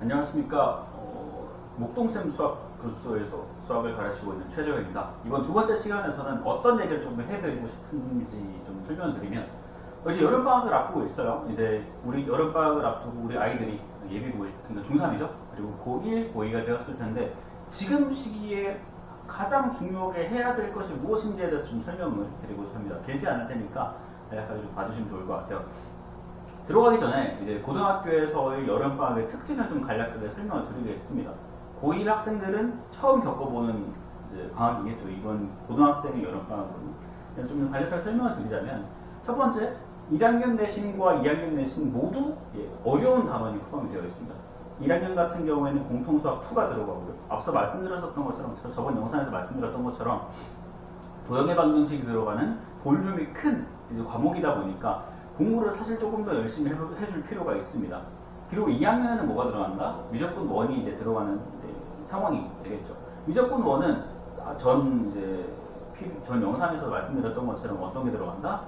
안녕하십니까. 목동쌤 수학 교수소에서 수학을 가르치고 있는 최재호입니다. 이번 두 번째 시간에서는 어떤 얘기를 좀 해드리고 싶은지 좀 설명드리면, 이제 여름방학을 앞두고 있어요. 이제 우리 여름방학을 앞두고 우리 아이들이 예비 고1, 그러니까 중3이죠. 그리고 고1, 고2가 되었을 텐데, 지금 시기에 가장 중요하게 해야 될 것이 무엇인지에 대해서 좀 설명을 드리고 합니다. 길지 않을 테니까 간략하게 좀 봐주시면 좋을 것 같아요. 들어가기 전에 이제 고등학교에서의 여름방학의 특징을 좀 간략하게 설명을 드리겠습니다. 고1 학생들은 처음 겪어보는 이제 방학이겠죠. 이번 고등학생의 여름방학은. 그래서 좀 간략하게 설명을 드리자면, 첫 번째, 1학년 내신과 2학년 내신 모두 어려운 단원이 포함이 되어 있습니다. 1학년 같은 경우에는 공통수학 2가 들어가고요. 앞서 말씀드렸던 것처럼, 저번 영상에서 말씀드렸던 것처럼 도형의 방정식이 들어가는 볼륨이 큰 과목이다 보니까 공부를 사실 조금 더 열심히 해줄 필요가 있습니다. 그리고 2학년에는 뭐가 들어간다? 미적분 1이 이제 들어가는 상황이 되겠죠. 미적분 1은 전 영상에서 말씀드렸던 것처럼 어떤 게 들어간다?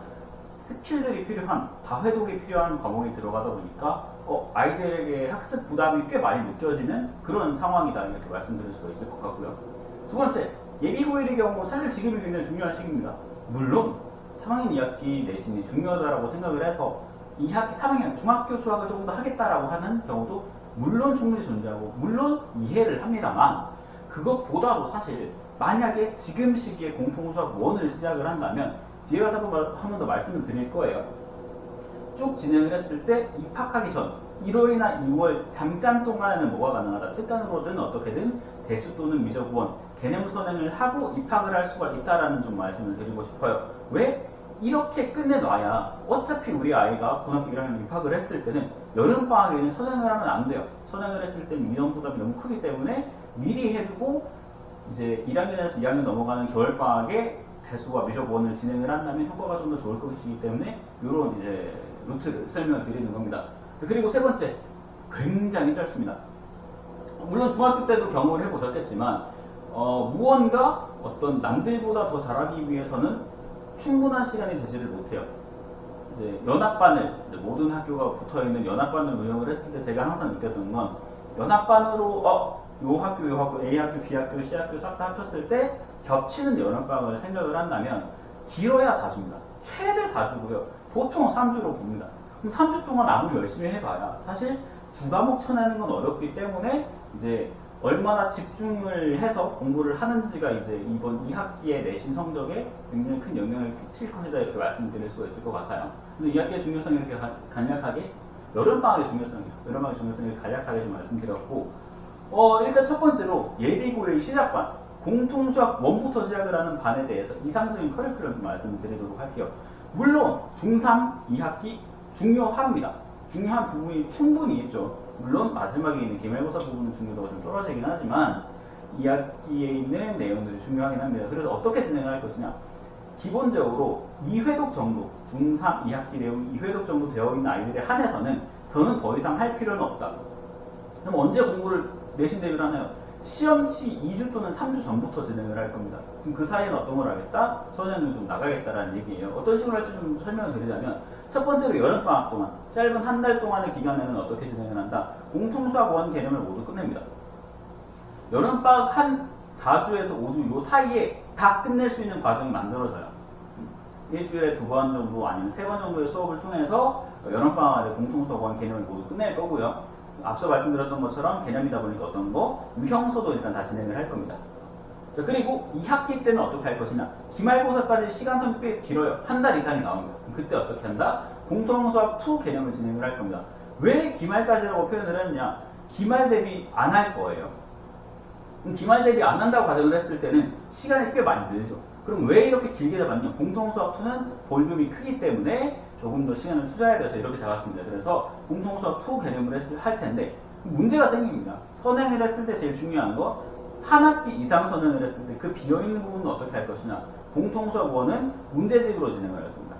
스킬들이 필요한, 다회독이 필요한 과목이 들어가다 보니까 아이들에게 학습 부담이 꽤 많이 느껴지는 그런 상황이다, 이렇게 말씀드릴 수가 있을 것 같고요. 두 번째, 예비 고1의 경우 사실 지금이 굉장히 중요한 시기입니다. 물론 3학년 2학기 내신이 중요하다고 생각을 해서 3학년 중학교 수학을 조금 더 하겠다라고 하는 경우도 물론 충분히 존재하고 물론 이해를 합니다만, 그것보다도 사실 만약에 지금 시기에 공통수학 1을 시작을 한다면 뒤에 가서 한 번 더 말씀을 드릴 거예요. 쭉 진행을 했을 때 입학하기 전 1월이나 2월 잠깐 동안에는 뭐가 가능하다? 특단으로든 어떻게든 대수 또는 미적원 개념 선행을 하고 입학을 할 수가 있다라는 좀 말씀을 드리고 싶어요. 왜? 이렇게 끝내놔야 어차피 우리 아이가 고등학교 1학년 입학을 했을 때는 여름방학에는 선행을 하면 안 돼요. 선행을 했을 때는 민원 부담이 너무 크기 때문에 미리 해두고 이제 1학년에서 2학년 넘어가는 겨울방학에 대수와 미적원을 진행을 한다면 효과가 좀 더 좋을 것이기 때문에 이런 이제 루트를 설명을 드리는 겁니다. 그리고 세 번째, 굉장히 짧습니다. 물론 중학교 때도 경험을 해보셨겠지만 무언가 어떤 남들보다 더 잘하기 위해서는 충분한 시간이 되지를 못해요. 이제 연합반을, 모든 학교가 붙어있는 연합반을 운영을 했을 때 제가 항상 느꼈던 건, 연합반으로 요 학교, A 학교, B 학교, C 학교 싹 다 합쳤을 때 겹치는 연합방학을 생각을 한다면 길어야 4주입니다. 최대 4주고요. 보통 3주로 봅니다. 그럼 3주 동안 아무리 열심히 해봐야 사실 두 과목 쳐내는 건 어렵기 때문에 이제 얼마나 집중을 해서 공부를 하는지가 이제 이번 2학기의 내신 성적에 굉장히 큰 영향을 끼칠 것이다, 이렇게 말씀드릴 수가 있을 것 같아요. 근데 2학기의 중요성이 이렇게 간략하게, 여름방학의 중요성을 간략하게 좀 말씀드렸고, 일단 첫 번째로 예비고일 시작반, 공통수학 1부터 시작을 하는 반에 대해서 이상적인 커리큘럼 좀 말씀드리도록 할게요. 물론 중3, 2학기 중요합니다. 중요한 부분이 충분히 있죠. 물론 마지막에 있는 기말고사 부분은 중요도가 좀 떨어지긴 하지만 2학기에 있는 내용들이 중요하긴 합니다. 그래서 어떻게 진행을 할 것이냐, 기본적으로 2회독 정도, 중3, 2학기 내용이 2회독 정도 되어 있는 아이들에 한해서는 저는 더 이상 할 필요는 없다. 그럼 언제 공부를 내신 대비를 하나요? 시험치 2주 또는 3주 전부터 진행을 할 겁니다. 그럼 그 사이에는 어떤 걸 하겠다? 선행을 좀 나가겠다라는 얘기예요. 어떤 식으로 할지 좀 설명을 드리자면, 첫 번째로 여름방학 동안, 짧은 한 달 동안의 기간에는 어떻게 진행을 한다? 공통수학 1 개념을 모두 끝냅니다. 여름방학 한 4주에서 5주 요 사이에 다 끝낼 수 있는 과정이 만들어져요. 일주일에 2번 정도 아니면 3번 정도의 수업을 통해서 여름방학에 공통수학 1 개념을 모두 끝낼 거고요. 앞서 말씀드렸던 것처럼 개념이다 보니까 어떤 거, 유형서도 일단 다 진행을 할 겁니다. 자, 그리고 2학기 때는 어떻게 할 것이냐, 기말고사까지 시간선이 꽤 길어요. 한 달 이상이 나옵니다. 그때 어떻게 한다? 공통수학 2 개념을 진행을 할 겁니다. 왜 기말까지라고 표현을 했느냐, 기말 대비 안 할 거예요. 기말 대비 안 한다고 가정을 했을 때는 시간이 꽤 많이 늘죠. 그럼 왜 이렇게 길게 잡았냐, 공통수학 2는 볼륨이 크기 때문에 조금 더 시간을 투자해야 돼서 이렇게 잡았습니다. 그래서 공통수학 2 개념을 할 텐데 문제가 생깁니다. 선행을 했을 때 제일 중요한 거, 한 학기 이상 선행을 했을 때 그 비어있는 부분은 어떻게 할 것이냐, 공통수학 1은 문제집으로 진행을 할 겁니다.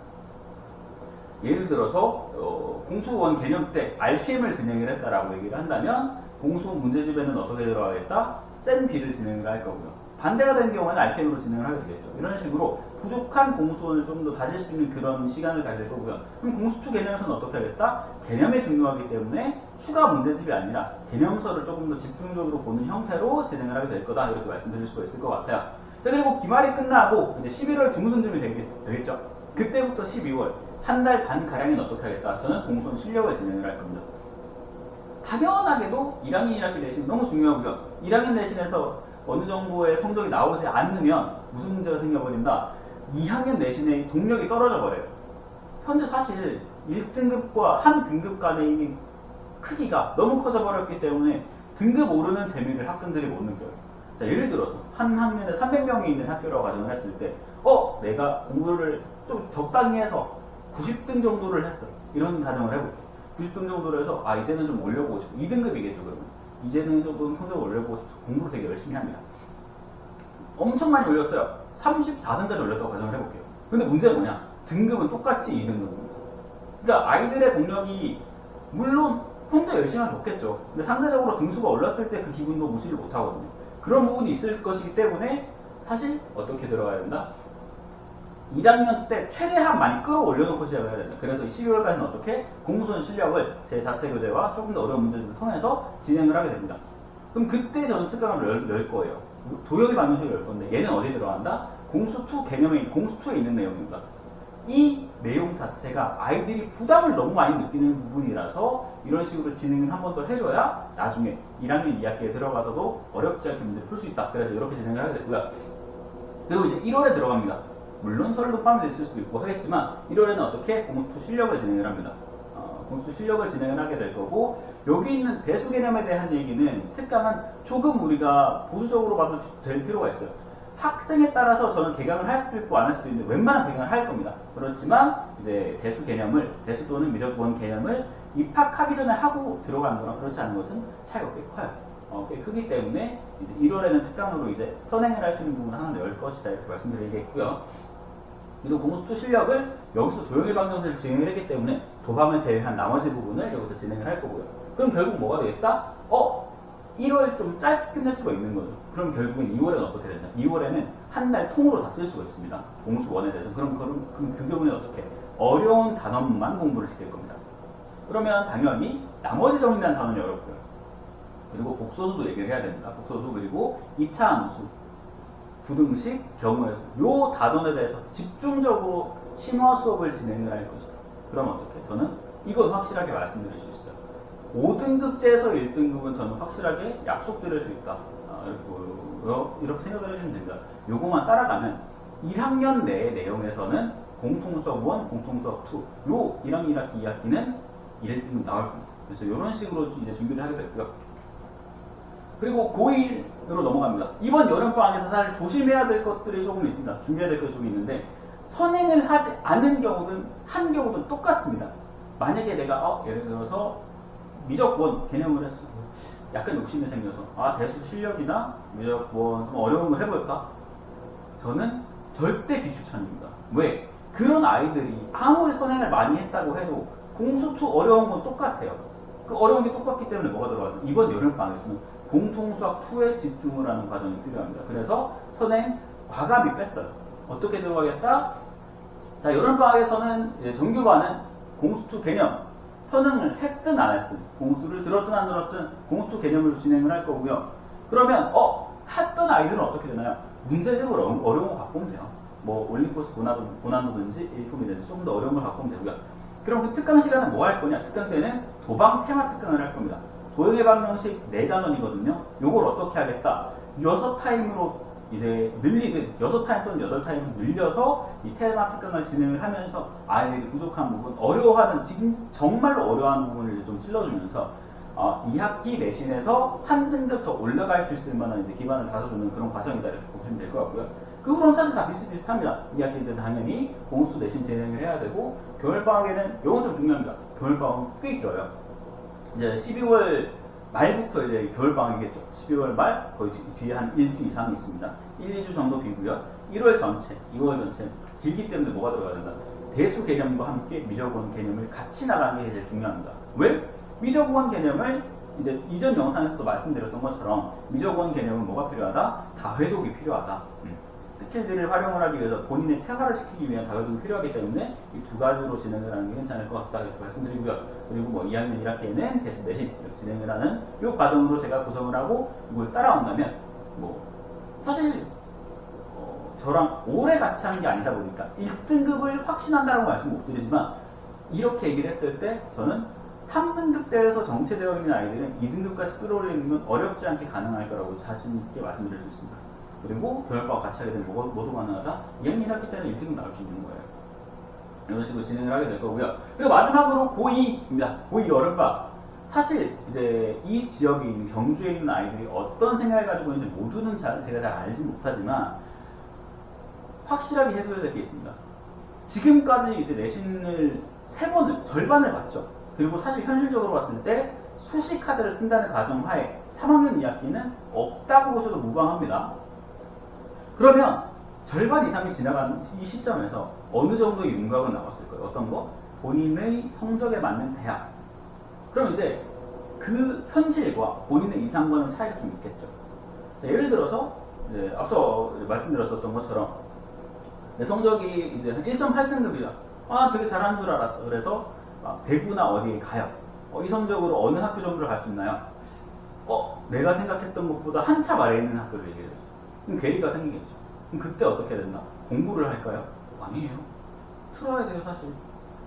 예를 들어서 공수 1 개념 때 RPM을 진행을 했다라고 얘기를 한다면 공수 문제집에는 어떻게 들어가겠다? 센 B를 진행을 할 거고요. 반대가 되는 경우에는 RPM으로 진행을 하게 되겠죠. 이런 식으로 부족한 공수원을 좀 더 다질 수 있는 그런 시간을 가질 거고요. 그럼 공수2 개념에서는 어떻게 하겠다? 개념이 중요하기 때문에 추가 문제집이 아니라 개념서를 조금 더 집중적으로 보는 형태로 진행을 하게 될 거다. 이렇게 말씀드릴 수가 있을 것 같아요. 자, 그리고 기말이 끝나고 이제 11월 중순쯤이 되겠죠. 그때부터 12월 한 달 반 가량은 어떻게 하겠다? 저는 공수원 실력을 진행을 할 겁니다. 당연하게도 1학년 1학기 내신 너무 중요하고요. 1학년 내신에서 어느 정도의 성적이 나오지 않으면 무슨 문제가 생겨버린다? 2학년 내신의 동력이 떨어져 버려요. 현재 사실 1등급과 한 등급 간의 이미 크기가 너무 커져 버렸기 때문에 등급 오르는 재미를 학생들이 못 느껴요. 자, 예를 들어서 한 학년에 300명이 있는 학교라고 가정을 했을 때 내가 공부를 좀 적당히 해서 90등 정도를 했어. 이런 가정을 해볼게요. 90등 정도로 해서 이제는 좀 올려보고 싶어. 2등급이겠죠 그러면. 이제는 조금 성적을 올려보고 싶어. 공부를 되게 열심히 합니다. 엄청 많이 올렸어요. 34등까지 올렸다고 가정을 해볼게요. 근데 문제는 뭐냐? 등급은 똑같이 2등급입니다. 그러니까 아이들의 동력이 물론 혼자 열심히 하면 좋겠죠. 근데 상대적으로 등수가 올랐을 때 그 기분도 무시를 못하거든요. 그런 부분이 있을 것이기 때문에 사실 어떻게 들어가야 된다? 1학년 때 최대한 많이 끌어올려놓고 시작을 해야 된다. 그래서 12월까지는 어떻게? 공수원 실력을 제 자체 교재와 조금 더 어려운 문제들을 통해서 진행을 하게 됩니다. 그럼 그때 저는 특강을 열 거예요. 도형의 방정식을 열 건데 얘는 어디에 들어간다? 공수2 개념에, 공수2에 있는 내용입니다. 이 내용 자체가 아이들이 부담을 너무 많이 느끼는 부분이라서 이런 식으로 진행을 한 번 더 해줘야 나중에 1학년 2학기에 들어가서도 어렵지 않게 문제를 풀 수 있다. 그래서 이렇게 진행을 하게 되고요. 그리고 이제 1월에 들어갑니다. 물론 설도 포함되어 있을 수도 있고 하겠지만 1월에는 어떻게? 공수2 실력을 진행을 합니다. 공수2 실력을 진행을 하게 될 거고 여기 있는 대수 개념에 대한 얘기는 특강은 조금 우리가 보수적으로 봐도 될 필요가 있어요. 학생에 따라서 저는 개강을 할 수도 있고 안 할 수도 있는데 웬만한 개강을 할 겁니다. 그렇지만 이제 대수 또는 미적원 개념을 입학하기 전에 하고 들어가는 거랑 그렇지 않은 것은 차이가 꽤 커요. 꽤 크기 때문에 이제 1월에는 특강으로 이제 선행을 할 수 있는 부분을 하나 낼 것이다 이렇게 말씀드리겠고요. 그리고 공수2 실력을 여기서 도형의 방정식을 진행을 했기 때문에 도방을 제외한 나머지 부분을 여기서 진행을 할 거고요. 그럼 결국 뭐가 되겠다? 1월 좀 짧게 끝낼 수가 있는 거죠. 그럼 결국엔 2월에는 어떻게 되냐? 2월에는 한 달 통으로 다 쓸 수가 있습니다. 공수1에 대해서. 그럼 그 경우에는 어떻게? 어려운 단원만 공부를 시킬 겁니다. 그러면 당연히 나머지 정리한 단원이 어렵고요. 그리고 복소수도 얘기를 해야 됩니다. 복소수 그리고 2차 함수, 부등식, 경우에서 요 단원에 대해서 집중적으로 심화 수업을 진행을 할 것이다. 그럼 어떻게? 저는 이건 확실하게 말씀드릴 수 있어요. 5등급제에서 1등급은 저는 확실하게 약속드릴 수 있다. 이렇게 생각을 해주시면 됩니다. 요거만 따라가면 1학년 내의 내용에서는 공통수업 1, 공통수업 2, 요 1학년 1학기 2학기는 1등급 나올 겁니다. 그래서 이런 식으로 이제 준비를 하게 됐고요. 그리고 고1으로 넘어갑니다. 이번 여름방학에서 사실 조심해야 될 것들이 조금 있습니다. 준비해야 될 것이 좀 있는데 선행을 하지 않은 경우든 한 경우든 똑같습니다. 만약에 내가 예를 들어서 미적원 개념을 했어. 약간 욕심이 생겨서 대수 실력이나 미적원 좀 어려운 걸 해볼까? 저는 절대 비추천입니다. 왜? 그런 아이들이 아무리 선행을 많이 했다고 해도 공수2 어려운 건 똑같아요. 그 어려운 게 똑같기 때문에 뭐가 들어가죠? 이번 여름방학에서는 공통수학 2에 집중을 하는 과정이 필요합니다. 그래서 선행 과감히 뺐어요. 어떻게 들어가겠다? 자, 여름방학에서는 정규반은 공수2 개념 선행을 했든 안 했든 공수를 들었든 안 들었든 공수2 개념으로 진행을 할 거고요. 그러면 했던 아이들은 어떻게 되나요? 문제집을 어려운 거 갖고 오면 돼요. 뭐 올림포스 고난도든지 일품이든지 조금 더 어려운 걸 갖고 오면 되고요. 그럼 그 특강 시간은 뭐 할 거냐? 특강 때는 도방 테마 특강을 할 겁니다. 도형의 방정식 4단원이거든요. 요걸 어떻게 하겠다? 6타임으로 이제 늘리든 6타임 또는 8타임 늘려서 이 테마 특강을 진행을 하면서 아이들이 부족한 부분, 어려워하는, 지금 정말로 어려워하는 부분을 좀 찔러주면서 2학기 내신에서 한 등급 더 올라갈 수 있을 만한 이제 기반을 다져주는 그런 과정이다 이렇게 보시면 될 것 같고요. 그 후로는 사실 다 비슷비슷합니다. 2학기 때 당연히 공수 내신 진행을 해야 되고 겨울방학에는 이건 좀 중요합니다. 겨울방학은 꽤 길어요. 이제 12월 말부터 이제 겨울방학이겠죠. 12월 말 거의 뒤에 한 1주 이상이 있습니다. 1, 2주 정도 길고요. 1월 전체, 2월 전체 길기 때문에 뭐가 들어가야 된다? 대수 개념과 함께 미적원 개념을 같이 나가는 게 제일 중요합니다. 왜? 미적원 개념을 이제 이전 영상에서도 말씀드렸던 것처럼 미적원 개념은 뭐가 필요하다? 다회독이 필요하다. 스킬들을 활용을 하기 위해서 본인의 체화를 시키기 위한 다회독이 필요하기 때문에 이 두 가지로 진행을 하는 게 괜찮을 것 같다 이렇게 말씀드리고요. 그리고 뭐 2학년 1학기에는 대신 내신 이렇게 진행을 하는 이 과정으로 제가 구성을 하고 이걸 따라온다면 뭐 사실 저랑 오래 같이 한 게 아니다 보니까 1등급을 확신한다고 말씀 못 드리지만 이렇게 얘기를 했을 때 저는 3등급대에서 정체되어 있는 아이들은 2등급까지 끌어올리는 건 어렵지 않게 가능할 거라고 자신 있게 말씀드릴 수 있습니다. 그리고 교열과와 같이 하게 되면 모두 가능하다. 2학년 1학기 때는 1등급 나올 수 있는 거예요. 이런 식으로 진행을 하게 될 거고요. 그리고 마지막으로 고2입니다. 고2 여름방학. 사실 이제 이 지역에 있는 경주에 있는 아이들이 어떤 생각을 가지고 있는지 모두는 제가 잘 알지 못하지만 확실하게 해둬야 될 게 있습니다. 지금까지 이제 내신을 3번을 절반을 봤죠. 그리고 사실 현실적으로 봤을 때 수시 카드를 쓴다는 가정하에 3학년 2학기는 없다고 보셔도 무방합니다. 그러면 절반 이상이 지나간 이 시점에서 어느 정도의 윤곽은 나왔을 거예요. 어떤 거? 본인의 성적에 맞는 대학. 그럼 이제 그 현실과 본인의 이상과는 차이가 좀 있겠죠. 자, 예를 들어서 이제 앞서 말씀드렸던 것처럼 내 성적이 이제 한 1.8등급이다. 아, 되게 잘하는 줄 알았어. 그래서 대구나 어디에 가요. 이 성적으로 어느 학교 정도를 갈 수 있나요? 내가 생각했던 것보다 한참 아래에 있는 학교를 얘기해줬어. 그럼 괴리가 생기겠죠. 그럼 그때 어떻게 해야 된다? 공부를 할까요? 아니에요. 틀어야 돼요, 사실.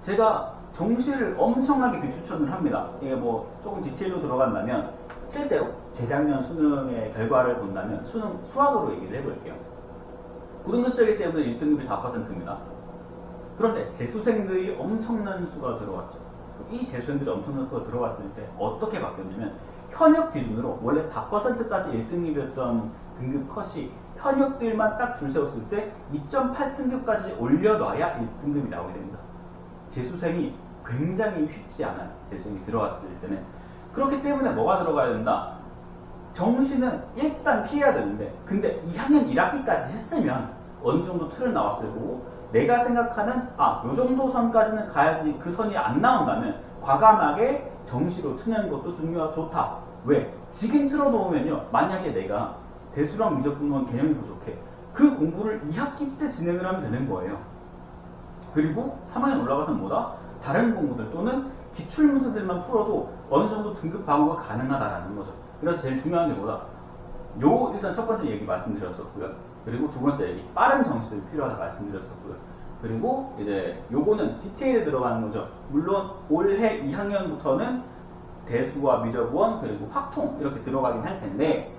제가 정시를 엄청나게 비추천을 합니다. 이게 뭐 조금 디테일로 들어간다면 실제로 재작년 수능의 결과를 본다면 수학으로 얘기를 해볼게요. 9등급제이기 때문에 1등급이 4%입니다. 그런데 재수생들이 엄청난 수가 들어왔죠. 이 재수생들이 엄청난 수가 들어왔을 때 어떻게 바뀌었냐면 현역 기준으로 원래 4%까지 1등급이었던 등급 컷이 현역들만 딱 줄 세웠을 때 2.8등급까지 올려놔야 1등급이 나오게 됩니다. 재수생이 굉장히 쉽지 않아요. 재수생이 들어왔을 때는. 그렇기 때문에 뭐가 들어가야 된다? 정시는 일단 피해야 되는데 근데 2학년 1학기까지 했으면 어느 정도 틀을 나왔을 거고 내가 생각하는 요 정도 선까지는 가야지 그 선이 안 나온다면 과감하게 정시로 트는 것도 좋다. 왜? 지금 틀어놓으면요. 만약에 내가 대수랑 미적분원 개념이 부족해. 그 공부를 2학기 때 진행을 하면 되는 거예요. 그리고 3학년 올라가서는 뭐다? 다른 공부들 또는 기출문제들만 풀어도 어느 정도 등급 방어가 가능하다라는 거죠. 그래서 제일 중요한 게 뭐다? 일단 첫 번째 얘기 말씀드렸었고요. 그리고 두 번째 얘기, 빠른 정시들이 필요하다 말씀드렸었고요. 그리고 이제 요거는 디테일에 들어가는 거죠. 물론 올해 2학년부터는 대수와 미적원 그리고 확통 이렇게 들어가긴 할 텐데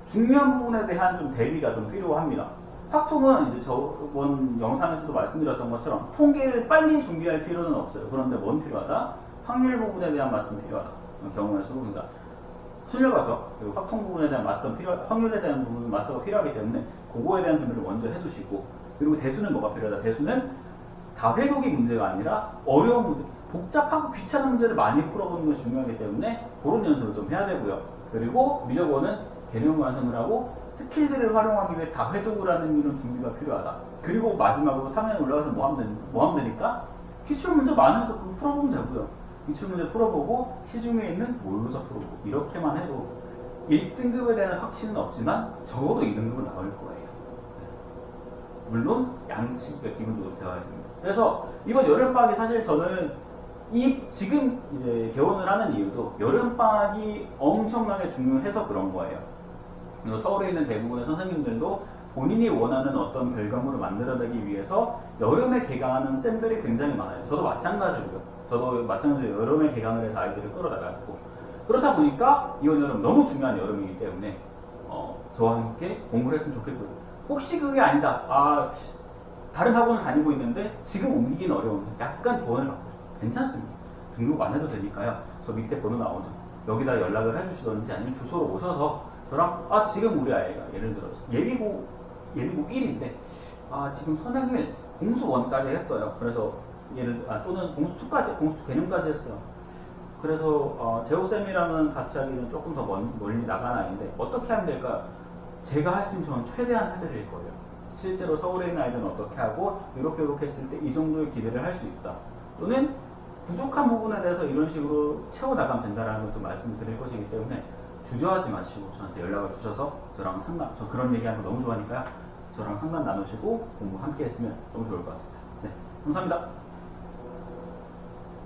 중요한 부분에 대한 좀 대비가 좀 필요합니다. 확통은 이제 저번 영상에서도 말씀드렸던 것처럼 통계를 빨리 준비할 필요는 없어요. 그런데 뭔 필요하다? 확률 부분에 대한 말씀 필요하다. 경우에서 그러니까 순열과정 그리고 확통 부분에 대한 확률에 대한 부분 마스터가 필요하기 때문에 그거에 대한 준비를 먼저 해두시고 그리고 대수는 뭐가 필요하다? 대수는 다회독이 문제가 아니라 어려운 문제, 복잡하고 귀찮은 문제를 많이 풀어보는 것이 중요하기 때문에 그런 연습을 좀 해야 되고요. 그리고 미적원은 개념 완성을 하고 스킬들을 활용하기 위해 다회독을 하는 이런 준비가 필요하다. 그리고 마지막으로 3년 올라가서 뭐 하면 되니까 기출문제 많으니까 그거 풀어보면 되고요. 기출문제 풀어보고 시중에 있는 모의고사 풀어보고 이렇게만 해도 1등급에 대한 확신은 없지만 적어도 2등급은 나올 거예요. 물론 양치가 기본적으로 되어야 됩니다. 그래서 이번 여름방학이 사실 저는 지금 이제 개원을 하는 이유도 여름방학이 엄청나게 중요해서 그런 거예요. 그리고 서울에 있는 대부분의 선생님들도 본인이 원하는 어떤 결과물을 만들어내기 위해서 여름에 개강하는 쌤들이 굉장히 많아요. 저도 마찬가지고요. 저도 마찬가지로 여름에 개강을 해서 아이들을 끌어다갔고 그렇다 보니까 이번 여름 너무 중요한 여름이기 때문에 저와 함께 공부를 했으면 좋겠고요. 혹시 그게 아니다. 다른 학원을 다니고 있는데 지금 옮기기는 어려운데 약간 조언을 받고 싶어요. 괜찮습니다. 등록 안 해도 되니까요. 저 밑에 번호 나오죠. 여기다 연락을 해주시던지 아니면 주소로 오셔서 저랑 지금 우리 아이가 예를 들어서 예비고 1인데 지금 선행일 공수 1까지 했어요. 그래서 또는 공수 2까지 공수 2 개념까지 했어요. 그래서 재호쌤이랑은 같이 하기는 조금 더 멀리 나간 아이인데 어떻게 하면 될까? 제가 할 수 있는 저는 최대한 해드릴 거예요. 실제로 서울에 있는 아이들은 어떻게 하고 이렇게 했을 때 이 정도의 기대를 할 수 있다. 또는 부족한 부분에 대해서 이런 식으로 채워나가면 된다는 걸 좀 말씀드릴 것이기 때문에 주저하지 마시고 저한테 연락을 주셔서 저랑 상담, 저 그런 얘기하는 거 너무 좋아하니까요. 저랑 상담 나누시고 공부 함께 했으면 너무 좋을 것 같습니다. 네, 감사합니다.